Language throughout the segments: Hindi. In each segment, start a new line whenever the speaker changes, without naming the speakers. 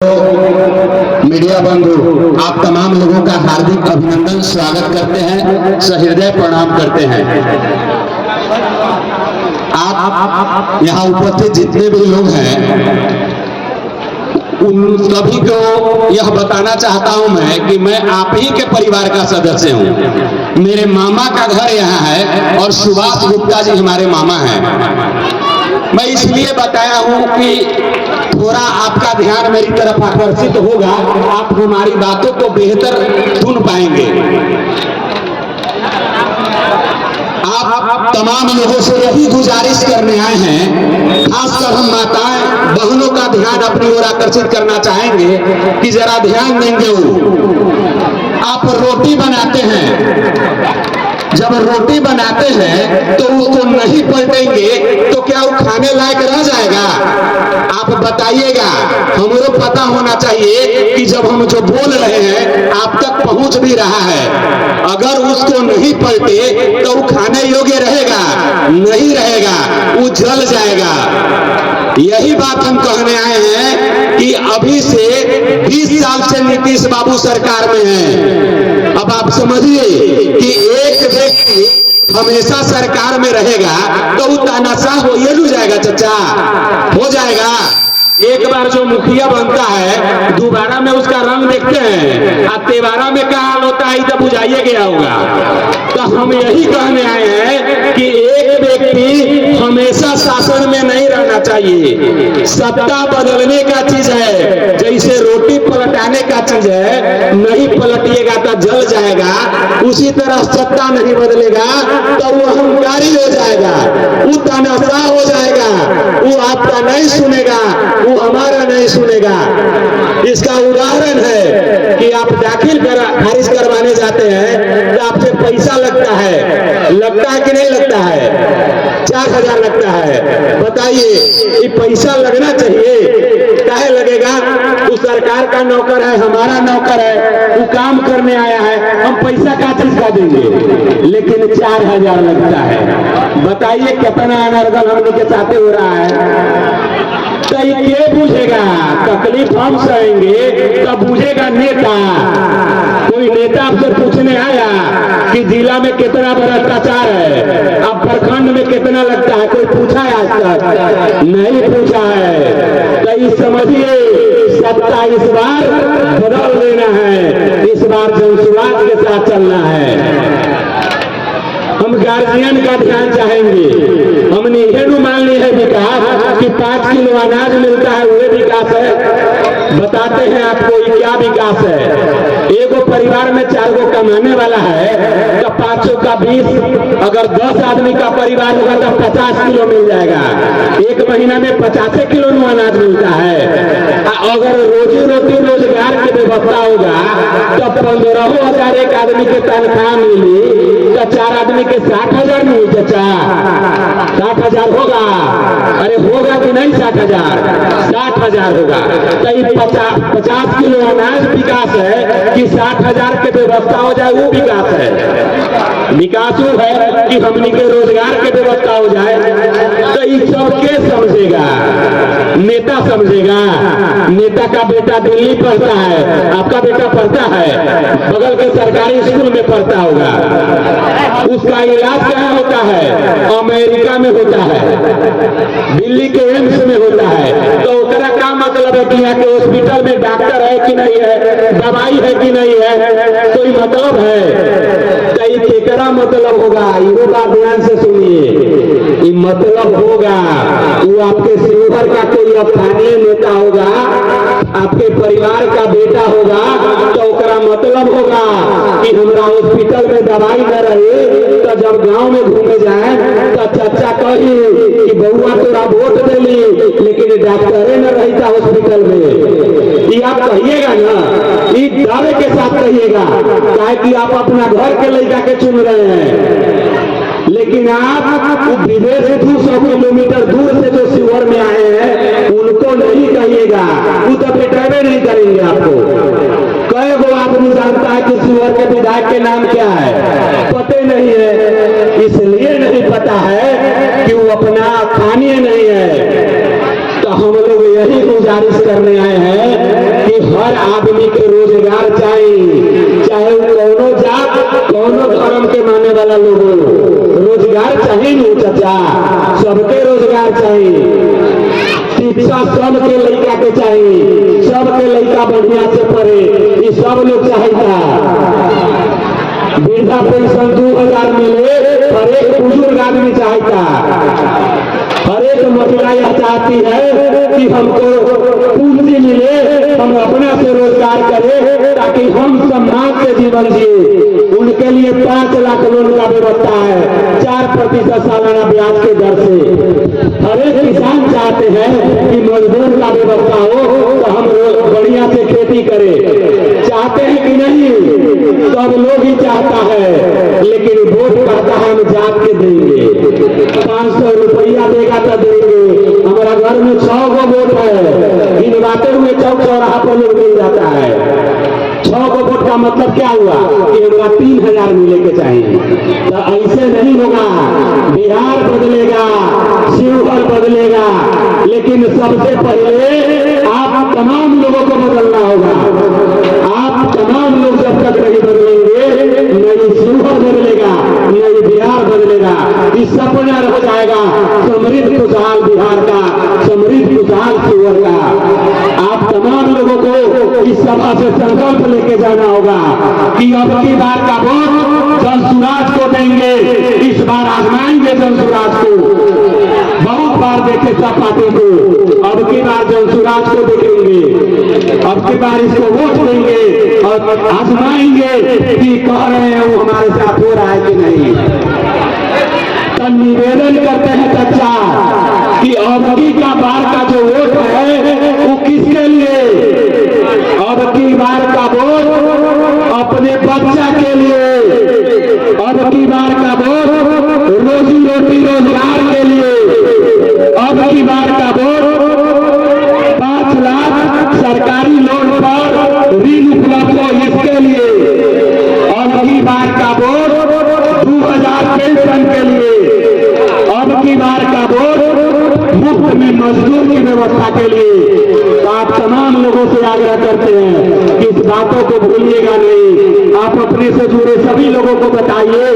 मीडिया बंधु, आप तमाम लोगों का हार्दिक अभिनंदन, स्वागत करते हैं, सहृदय प्रणाम करते हैं। आप यहाँ उपस्थित जितने भी लोग हैं उन सभी को यह बताना चाहता हूं मैं कि मैं आप ही के परिवार का सदस्य हूं। मेरे मामा का घर यहाँ है और सुभाष गुप्ता जी हमारे मामा हैं। मैं इसलिए बताया हूं कि थोड़ा आपका ध्यान मेरी तरफ आकर्षित होगा, आप हमारी बातों को बेहतर सुन पाएंगे। आप तमाम लोगों से यही गुजारिश करने आए हैं, खासकर हम माताएं बहनों का ध्यान अपनी ओर आकर्षित करना चाहेंगे कि जरा ध्यान देंगे। आप रोटी बनाते हैं, जब रोटी बनाते हैं तो उसको नहीं पलटेंगे तो क्या वो खाने लायक रह जाएगा? आप बताइएगा। हमको पता होना चाहिए कि जब हम जो बोल रहे हैं आप तक पहुंच भी रहा है। अगर उसको नहीं पलटे तो वो खाने योग्य रहेगा? नहीं रहेगा, वो जल जाएगा। यही बात हम कहने आए हैं कि अभी से 20 साल से नीतीश बाबू सरकार में हैं। अब आप समझिए कि एक व्यक्ति हमेशा सरकार में रहेगा तो वो तानाशाह हो ही जाएगा। चचा हो जाएगा। एक बार जो मुखिया बनता है दोबारा में उसका रंग देखते हैं, और तेबारा में क्या हाल होता है तो बुझाइए गया होगा। तो हम यही कहने आए हैं कि एक व्यक्ति हमेशा शासन में नहीं रहना चाहिए। सत्ता बदलने का चीज है, जैसे रोटी पलटाने का चीज है, नहीं पलटिएगा तो जल जाएगा। उसी तरह सत्ता नहीं बदलेगा तो वो अहंकारी हो जाएगा, वो तानाशाह हो जाएगा, वो आपका नहीं सुनेगा, वो हमारा नहीं सुनेगा। इसका उदाहरण है कि आप खारिज करवाने जाते हैं तो आपसे पैसा लगता है कि नहीं लगता है? 4000 लगता है। बताइए, ये पैसा लगना चाहिए, काहे लगेगा? वो सरकार का नौकर है, हमारा नौकर है, वो काम करने आया है, हम पैसा का चीज का देंगे, लेकिन 4000 लगता है। बताइए कितना अनर्गल हमने के साथ हो रहा है। तो ये बुझेगा? तकलीफ हम सहेंगे तब बुझेगा नेता। कोई नेता आपसे पूछने आया कि जिला में कितना भ्रष्टाचार है, अब प्रखंड में कितना लगता है, कोई पूछा है? आज तक नहीं पूछा है। तो इस समझिए, सत्ता इस बार बदल देना है, इस बार जनसुराज के साथ चलना है। हम गार्जियन का ध्यान चाहेंगे। हमने यह मान ली है विकास कि 5 किलो अनाज मिलता है, वह विकास है। बताते हैं आपको ये क्या विकास है। एगो परिवार में 4 गो कमाने वाला है तो 500 का 20, अगर 10 आदमी का परिवार होगा तो 50 किलो मिल जाएगा। एक महीना में 50 किलो अनाज मिलता है। अगर रोजी रोटी रोजगार की व्यवस्था होगा तो 15,000 एक आदमी के तनख्वाह मिली तो 4 आदमी के 60,000 मिली। चचा 60,000 होगा? अरे होगा कि नहीं? 60,000 60,000 होगा। तो 50 किलो अनाज विकास है कि 60,000 के व्यवस्था हो जाए, वो विकास है। विकास वो है कि हमनी के रोजगार के व्यवस्था हो जाए। तो ये सबके समझेगा, नेता समझेगा। नेता का बेटा दिल्ली पढ़ता है, आपका बेटा पढ़ता है, बगल के सरकारी स्कूल में पढ़ता होगा, उसका इलाज कहाँ होता है? अमेरिका में होता है, दिल्ली के एम्स में होता है। तो उसका क्या मतलब है कि यहाँ के हॉस्पिटल में डॉक्टर है कि नहीं है, दवाई है कि नहीं है, कोई मतलब है? तो ये केकरा मतलब होगा? ये बात ध्यान से सुनिए। ये मतलब होगा वो आपके शिवहर का कोई स्थानीय नेता होगा, आपके परिवार का बेटा होगा, तो उसका मतलब होगा कि हमारा हॉस्पिटल में दवाई न रहे तो जब गांव में घूमे जाए तो चचा कही कि बउआ तोरा वोट देली लेकिन डॉक्टरे न रहता हॉस्पिटल में। ये आप कहिएगा ना, ये दावे के साथ कहिएगा, काहे कि आप अपना घर के लड़का के चुन रहे हैं। लेकिन आप विदेश 200 किलोमीटर दूर से जो शिवहर में आए हैं उनको नहीं कहिएगा, वो तो पेटावे नहीं करेंगे आपको। कई गो आदमी जानता है कि शिवहर के विधायक के नाम क्या है? पता नहीं है। इसलिए नहीं पता है कि वो अपना स्थानीय नहीं है। तो हम लोग यही गुजारिश करने आए हैं आदमी के रोजगार चाहिए, चाहे वो कौनो जात कौनो धर्म के मानने वाला लोग हो, रोजगार चाहिए नहीं चाचा, सबके रोजगार चाहिए। शिक्षा सबके लड़का के चाहिए, सबके लड़का बढ़िया से पढ़े, ये सब लोग चाहिए। वृद्धा पेंशन 2000 मिले, हर एक बुजुर्ग आदमी चाहता, हर एक महिला यह चाहती है कि हमको पूंजी मिले, हम अपने से रोजगार करें ताकि हम सम्मान से जीवन जिए। उनके लिए 5 लाख लोन का व्यवस्था है, 4% सालाना ब्याज के दर से। हर एक किसान चाहते हैं कि मजदूर का व्यवस्था हो तो हम बढ़िया से खेती करें। चाहते हैं कि नहीं? सब लोग ही चाहता है, लेकिन वोट कहता है हम जात के देंगे, 500 रुपया देगा तो देंगे। हमारा घर में 6 गो वोट है, इन बातें हुए चौक चौराहा पर लोग मिल जाता है। 6 गो वोट का मतलब क्या हुआ कि हमारा 3000 मिले के चाहिए। तो ऐसे नहीं होगा, बिहार बदलेगा, शिवहर बदलेगा, लेकिन सबसे पहले आप तमाम लोगों को बदलना होगा। आप तमाम लोग जब तक नहीं बदलेंगे, नहीं शिवहर बदलेगा, नहीं बिहार बदलेगा। इस सपना रह जाएगा समृद्ध खुशहाल बिहार का, समृद्ध खुशहाल शिवहर का। आप तमाम लोगों को इस सभा से संकल्प लेके जाना होगा कि अब की बार का वोट जनसुराज को देंगे, इस बार आजमाएंगे जनसुराज को। बहुत बार देखे सब पार्टी को, अब की बार जनसुराज को देखेंगे, अब की बार इसको वोट देंगे और आजमाएंगे कि कह रहे हैं वो हमारे साथ हो रहा है कि नहीं। तो निवेदन करते हैं चर्चा कि अब की का बार का जो वोट है वो किसके लिए? अब की बार का वोट अपने बच्चा के लिए, अब की बार का वोट रोजी रोटी रोजगार के लिए, अब की बार का वोट 5 लाख सरकारी लोन पर ऋण उपलब्ध हो इसके लिए, अब की बार का वोट 2000 पेंशन के लिए, अब की बार का वोट मुफ्त में मजदूर की व्यवस्था के लिए। तो आप तमाम लोगों से आग्रह करते हैं कि इस बातों को भूलिएगा नहीं। आप अपने से जुड़े सभी लोगों को बताइए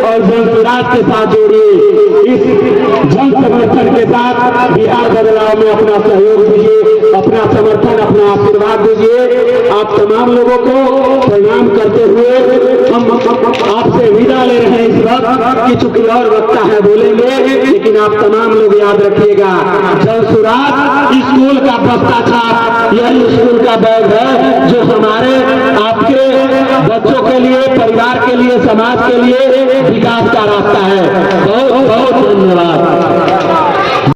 और जनसुराज के साथ जोड़िए। इस जन समर्थन के साथ बिहार बदलाव में अपना सहयोग दीजिए, अपना समर्थन, अपना आशीर्वाद दीजिए। आप तमाम लोगों को प्रणाम करते हुए हम आपसे विदा ले रहे हैं इस वक्त कि चूंकि और वक्ता है बोलेंगे, लेकिन आप तमाम लोग याद रखिएगा जनसुराज स्कूल का बस्ता था, यही स्कूल का बैग है जो हमारे आपके बच्चों के लिए, परिवार के लिए, समाज के लिए विकास का रास्ता है।